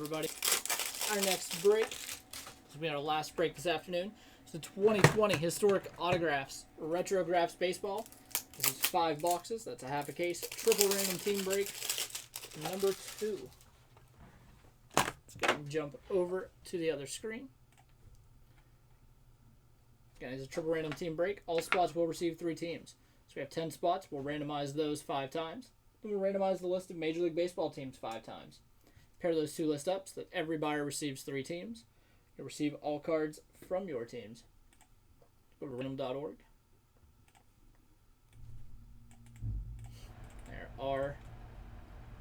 everybody. Our next break, this will be our last break this afternoon, is the 2020 Historic Autographs Retrographs Baseball. This is 5 boxes. That's a half a case. Triple random team break number 2. Let's go and jump over to the other screen. Again, it's a triple random team break. All spots will receive 3 teams. So we have 10 spots. We'll randomize those 5 times. Then we'll randomize the list of Major League Baseball teams 5 times. Pair those 2 list up so that every buyer receives 3 teams. You'll receive all cards from your teams. Go to random.org. There are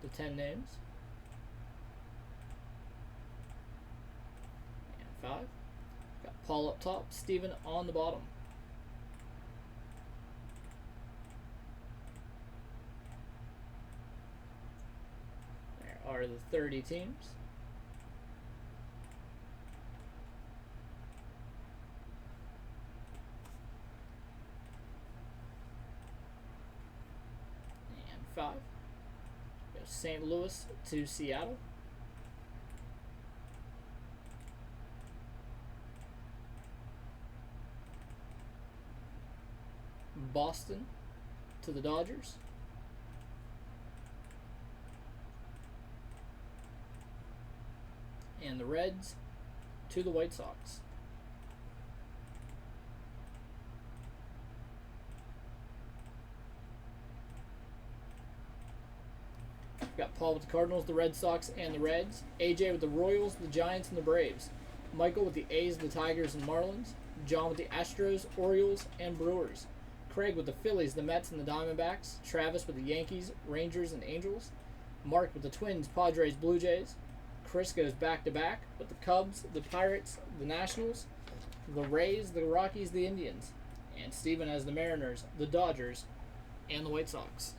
the 10 names. And 5. Got Paul up top, Steven on the bottom. There are the 30 teams. And 5. Go St. Louis to Seattle. Boston to the Dodgers. And the Reds to the White Sox. We've got Paul with the Cardinals, the Red Sox, and the Reds. AJ with the Royals, the Giants, and the Braves. Michael with the A's, the Tigers, and Marlins. John with the Astros, Orioles, and Brewers. Craig with the Phillies, the Mets, and the Diamondbacks. Travis with the Yankees, Rangers, and Angels. Mark with the Twins, Padres, Blue Jays. Chris goes back-to-back with the Cubs, the Pirates, the Nationals, the Rays, the Rockies, the Indians. And Steven has the Mariners, the Dodgers, and the White Sox.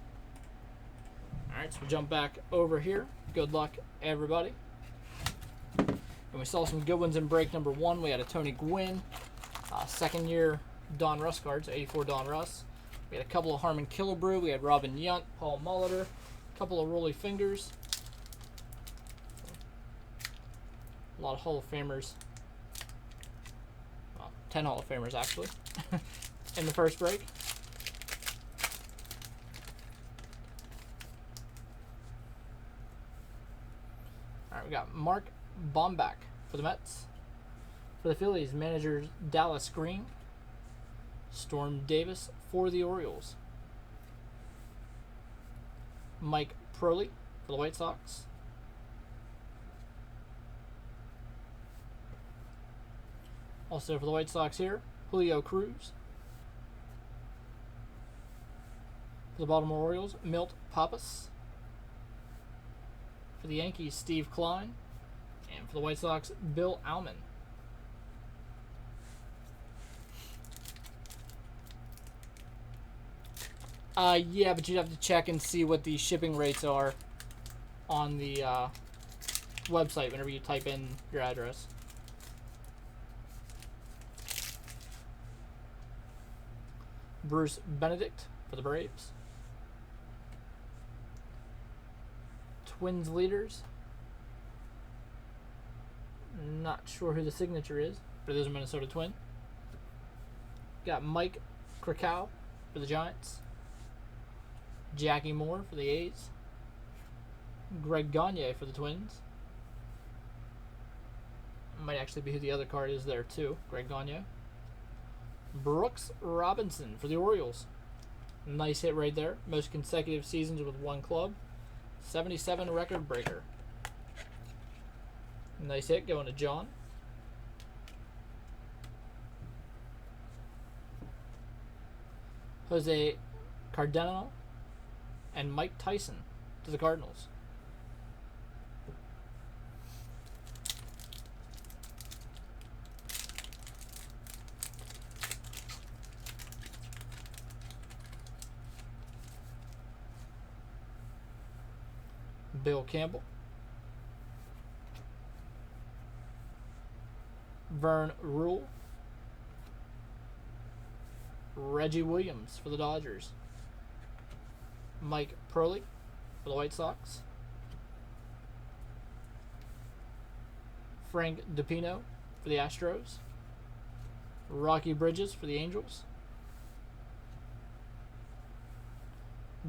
Alright, so we'll jump back over here. Good luck, everybody. And we saw some good ones in break number 1. We had a Tony Gwynn, second year Don Russ cards, 84 Don Russ. We had a couple of Harmon Killebrew. We had Robin Yount, Paul Molitor, a couple of Rolly Fingers. A lot of Hall of Famers. Well, 10 Hall of Famers, actually, in the first break. All right, we got Mark Bombach for the Mets. For the Phillies, manager Dallas Green. Storm Davis for the Orioles. Mike Proley for the White Sox. Also for the White Sox here, Julio Cruz. For the Baltimore Orioles, Milt Pappas. For the Yankees, Steve Klein. And for the White Sox, Bill Alman. Yeah, but you'd have to check and see what the shipping rates are on the website whenever you type in your address. Bruce Benedict for the Braves. Twins leaders. Not sure who the signature is, but it is a Minnesota Twin. Got Mike Krakow for the Giants. Jackie Moore for the A's. Greg Gagne for the Twins. Might actually be who the other card is there too. Greg Gagne. Brooks Robinson for the Orioles. Nice hit right there. Most consecutive seasons with one club. 77 record breaker. Nice hit going to John. Jose Cardenal and Mike Tyson to the Cardinals. Bill Campbell. Vern Rule. Reggie Williams for the Dodgers. Mike Proley for the White Sox. Frank DiPino for the Astros. Rocky Bridges for the Angels.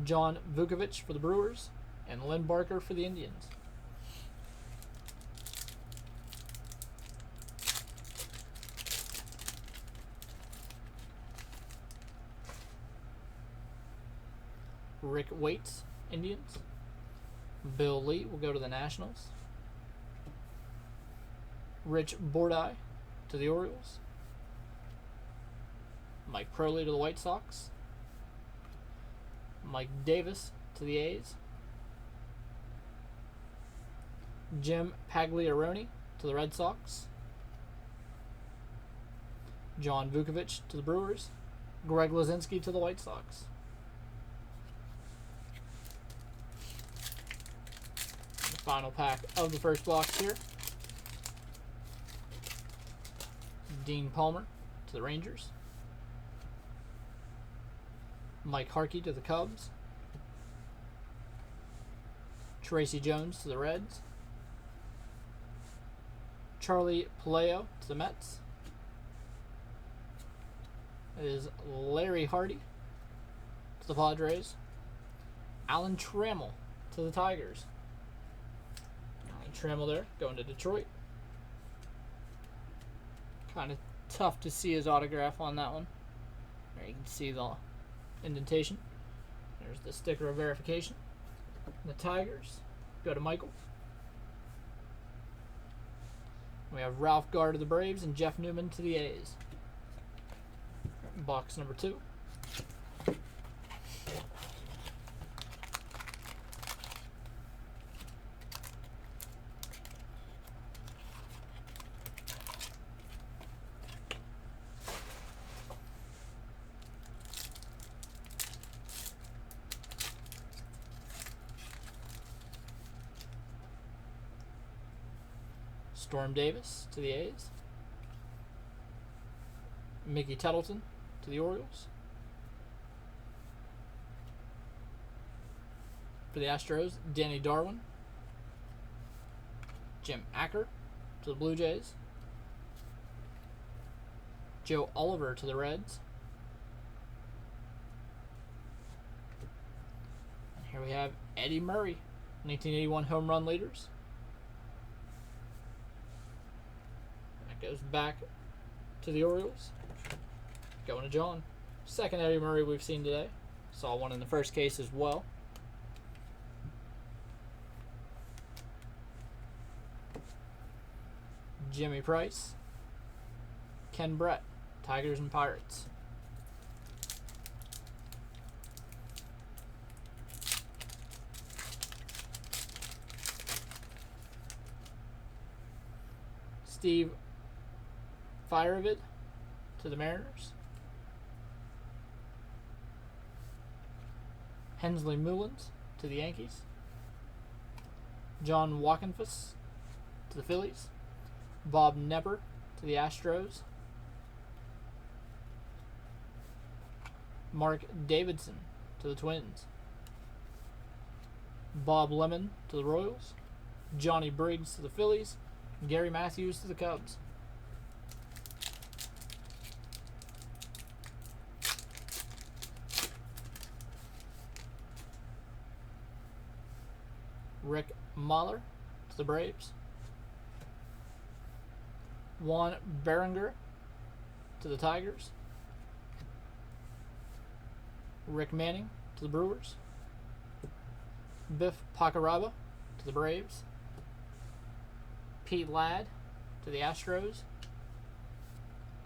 John Vukovic for the Brewers. And Lynn Barker for the Indians. Rick Waits, Indians. Bill Lee will go to the Nationals. Rich Bordai to the Orioles. Mike Proley to the White Sox. Mike Davis to the A's. Jim Pagliaroni to the Red Sox. John Vukovic to the Brewers. Greg Luzinski to the White Sox. The final pack of the first box here. Dean Palmer to the Rangers. Mike Harkey to the Cubs. Tracy Jones to the Reds. Charlie Paleo to the Mets. It is Larry Hardy to the Padres. Alan Trammell to the Tigers. Alan Trammell there, going to Detroit. Kind of tough to see his autograph on that one. There you can see the indentation. There's the sticker of verification. The Tigers go to Michael. We have Ralph Garr to the Braves and Jeff Newman to the A's. Box number 2. Storm Davis to the A's. Mickey Tettleton to the Orioles. For the Astros, Danny Darwin. Jim Acker to the Blue Jays. Joe Oliver to the Reds. And here we have Eddie Murray, 1981 home run leaders. Goes back to the Orioles. Going to John. Second Eddie Murray we've seen today. Saw one in the first case as well. Jimmy Price. Ken Brett. Tigers and Pirates. Steve Firevid to the Mariners. Hensley Mullins to the Yankees. John Walkenfuss to the Phillies. Bob Nepper to the Astros. Mark Davidson to the Twins. Bob Lemon to the Royals. Johnny Briggs to the Phillies. Gary Matthews to the Cubs. Rick Mahler to the Braves. Juan Berenger to the Tigers. Rick Manning to the Brewers. Biff Pacaraba to the Braves. Pete Ladd to the Astros.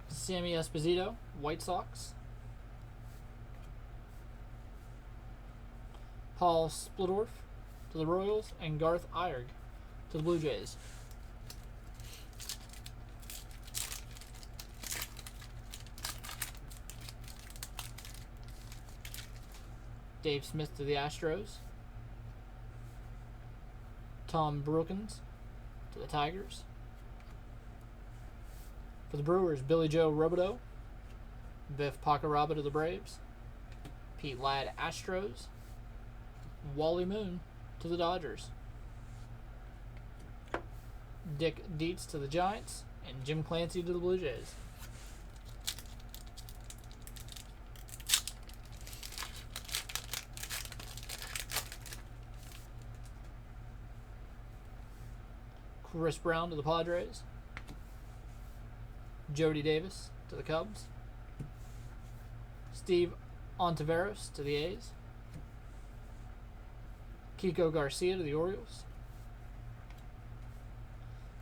Sammy Esposito, White Sox. Paul Splittorff to the Royals, and Garth Ierg to the Blue Jays. Dave Smith to the Astros. Tom Brookins to the Tigers. For the Brewers, Billy Joe Robideau. Biff Pacaraba to the Braves. Pete Ladd, Astros. Wally Moon to the Dodgers. Dick Dietz to the Giants, and Jim Clancy to the Blue Jays. Chris Brown to the Padres. Jody Davis to the Cubs. Steve Ontiveros to the A's. Kiko Garcia to the Orioles.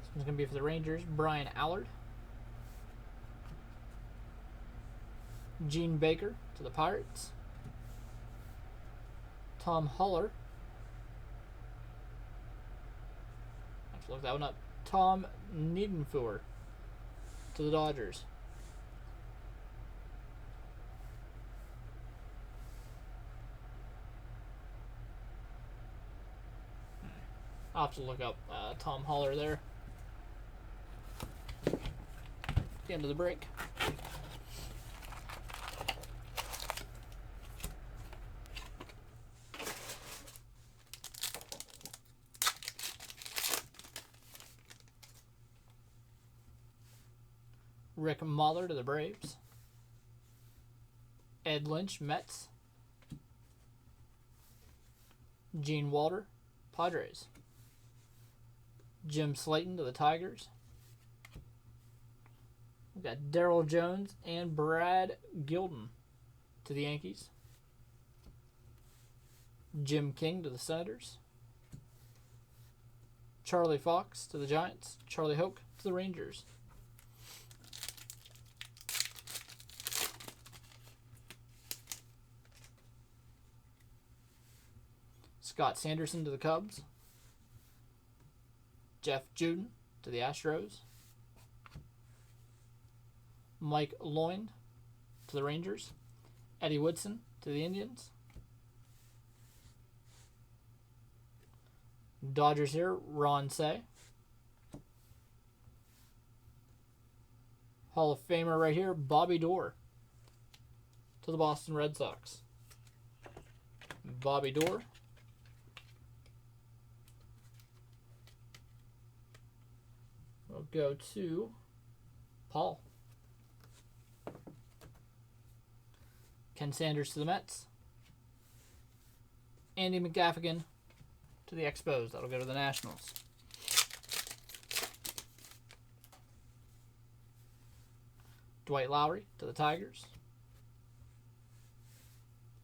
This one's going to be for the Rangers. Brian Allard. Gene Baker to the Pirates. Tom Huller. I have to look that one up. Tom Niedenfuhr to the Dodgers. I'll have to look up Tom Huller there. At the end of the break. Rick Mahler to the Braves. Ed Lynch, Mets. Gene Walter, Padres. Jim Slayton to the Tigers. We've got Darryl Jones and Brad Gilden to the Yankees. Jim King to the Senators. Charlie Fox to the Giants. Charlie Hoke to the Rangers. Scott Sanderson to the Cubs. Jeff Juden to the Astros. Mike Loynd to the Rangers. Eddie Woodson to the Indians. Dodgers here, Ron Say. Hall of Famer right here, Bobby Doerr to the Boston Red Sox. Bobby Doerr. We'll go to Paul. Ken Sanders to the Mets. Andy McGaffigan to the Expos. That'll go to the Nationals. Dwight Lowry to the Tigers.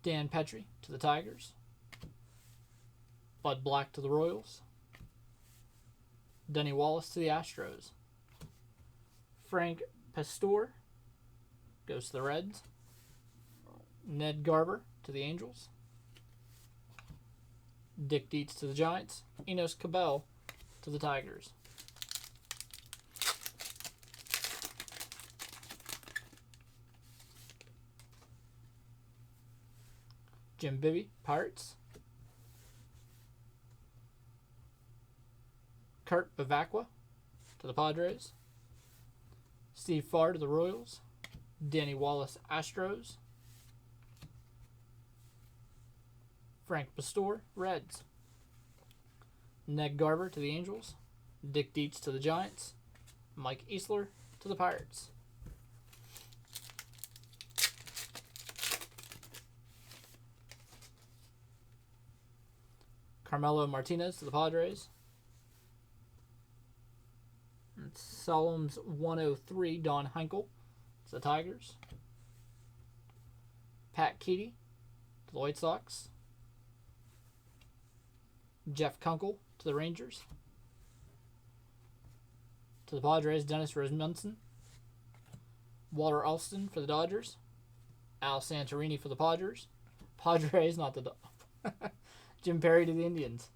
Dan Petrie to the Tigers. Bud Black to the Royals. Denny Wallace to the Astros. Frank Pastore goes to the Reds. Ned Garber to the Angels. Dick Dietz to the Giants. Enos Cabell to the Tigers. Jim Bibby, Pirates. Kurt Bavacqua to the Padres. Steve Farr to the Royals. Danny Wallace, Astros. Frank Pastore, Reds. Ned Garber to the Angels. Dick Dietz to the Giants. Mike Easler to the Pirates. Carmelo Martinez to the Padres. And Solom's 103, Don Heinkel to the Tigers. Pat Keaty to the White Sox. Jeff Kunkel to the Rangers. To the Padres, Dennis Rozmunson. Walter Alston for the Dodgers. Al Santorini for the Padres. Padres, not the Dodgers. Jim Perry to the Indians.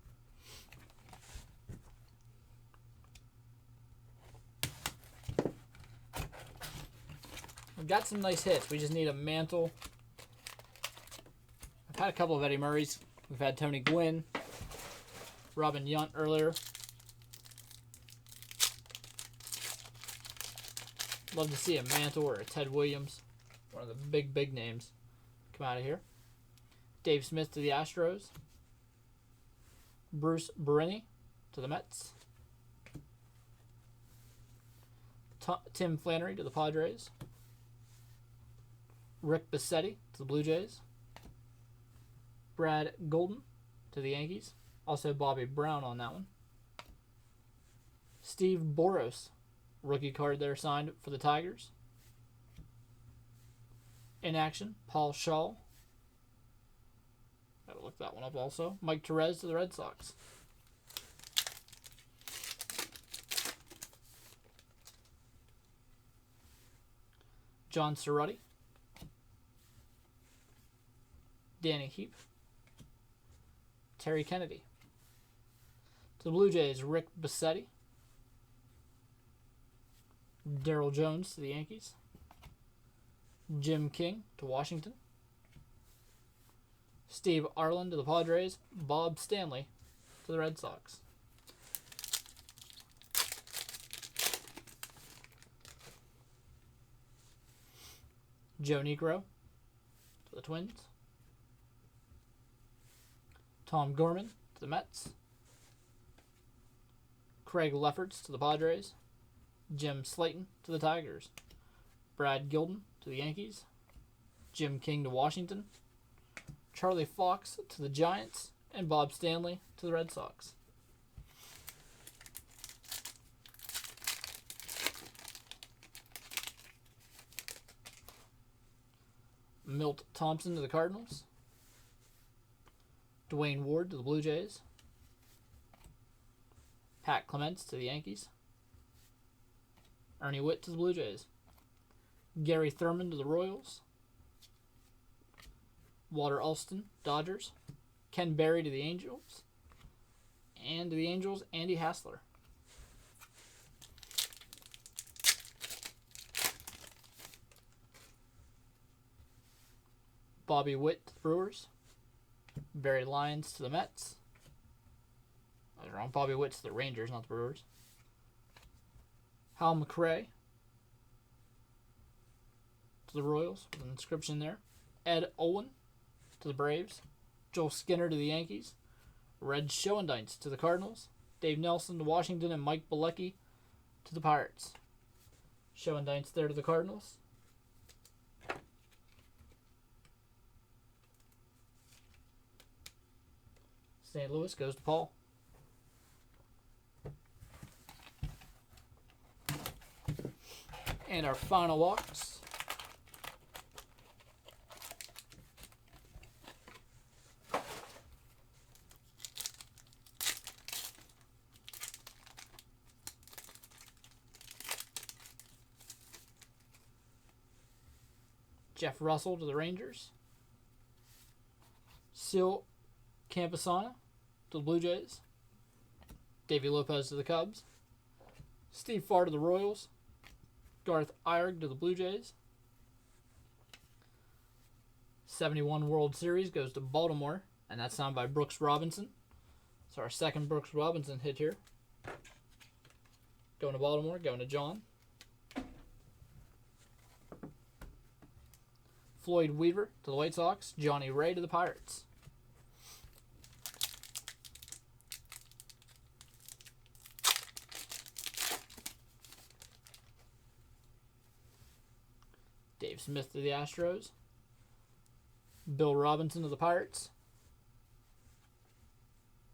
We've got some nice hits. We just need a mantle. I've had a couple of Eddie Murrays. We've had Tony Gwynn. Robin Yount earlier. Love to see a Mantle or a Ted Williams. One of the big names come out of here. Dave Smith to the Astros. Bruce Berini to the Mets. Tim Flannery to the Padres. Rick Bassetti to the Blue Jays. Brad Golden to the Yankees. Also Bobby Brown on that one. Steve Boros, rookie card there signed for the Tigers. In action, Paul Shaw. Gotta look that one up also. Mike Torres to the Red Sox. John Cerruti. Danny Heap. Terry Kennedy. To the Blue Jays, Rick Bassetti. Darryl Jones to the Yankees. Jim King to Washington. Steve Arlen to the Padres. Bob Stanley to the Red Sox. Joe Niekro to the Twins. Tom Gorman to the Mets. Craig Lefferts to the Padres. Jim Slayton to the Tigers. Brad Gilden to the Yankees. Jim King to Washington. Charlie Fox to the Giants. And Bob Stanley to the Red Sox. Milt Thompson to the Cardinals. Dwayne Ward to the Blue Jays. Pat Clements to the Yankees. Ernie Whitt to the Blue Jays. Gary Thurman to the Royals. Walter Alston, Dodgers. Ken Berry to the Angels. And to the Angels, Andy Hassler. Bobby Witt to the Brewers. Barry Lyons to the Mets. I was wrong. Bobby Witt to the Rangers, not the Brewers. Hal McRae to the Royals with an inscription there. Ed Owen to the Braves. Joel Skinner to the Yankees. Red Schoendienst to the Cardinals. Dave Nelson to Washington and Mike Bilecki to the Pirates. Schoendienst there to the Cardinals. St. Louis goes to Paul. And our final box. Jeff Russell to the Rangers. Sil Campusano to the Blue Jays. Davey Lopez to the Cubs. Steve Farr to the Royals. Garth Irig to the Blue Jays. 71 World Series goes to Baltimore, and that's signed by Brooks Robinson. So our second Brooks Robinson hit here. Going to Baltimore, going to John. Floyd Weaver to the White Sox. Johnny Ray to the Pirates. Dave Smith to the Astros. Bill Robinson to the Pirates.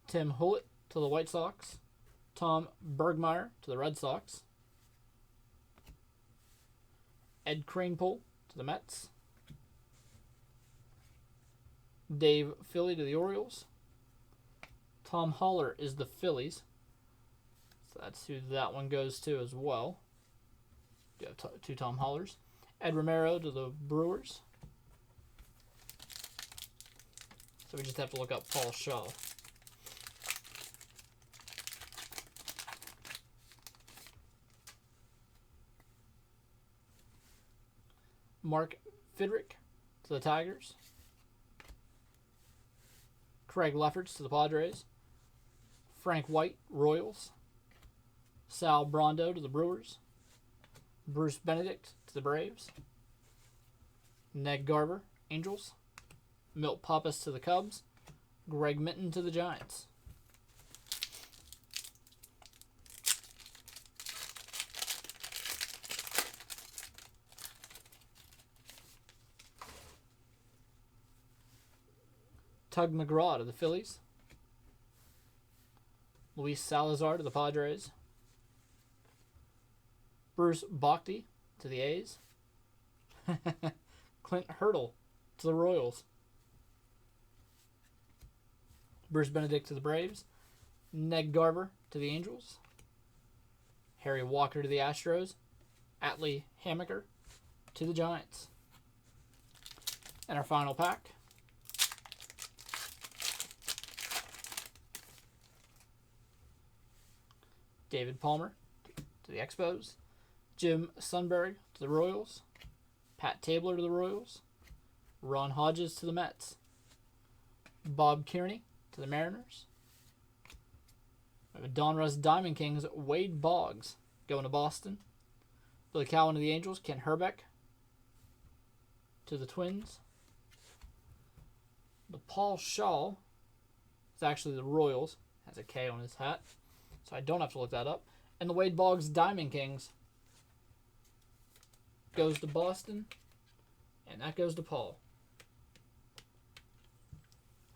Tim Hullett to the White Sox. Tom Bergmeyer to the Red Sox. Ed Kranepool to the Mets. Dave Philly to the Orioles. Tom Haller is the Phillies. So that's who that one goes to as well. You have two Tom Hollers. Ed Romero to the Brewers. So we just have to look up Paul Shaw. Mark Fidrick to the Tigers. Craig Lefferts to the Padres. Frank White, Royals. Sal Brondo to the Brewers. Bruce Benedict to the Braves. Ned Garber, Angels. Milt Pappas to the Cubs. Greg Minton to the Giants. Tug McGraw to the Phillies. Luis Salazar to the Padres. Bruce Bochy to the A's. Clint Hurdle to the Royals. Bruce Benedict to the Braves. Ned Garver to the Angels. Harry Walker to the Astros. Atlee Hammaker to the Giants. And our final pack. David Palmer to the Expos. Jim Sunbury to the Royals. Pat Tabler to the Royals. Ron Hodges to the Mets. Bob Kearney to the Mariners. We have a Donruss Diamond Kings Wade Boggs going to Boston. Billy Cowan to the Angels. Ken Herbeck to the Twins. The Paul Shaw is actually the Royals. Has a K on his hat, so I don't have to look that up. And the Wade Boggs Diamond Kings goes to Boston, and that goes to Paul.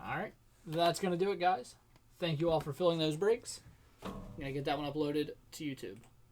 Alright, that's going to do it, guys. Thank you all for filling those breaks. I'm going to get that one uploaded to YouTube.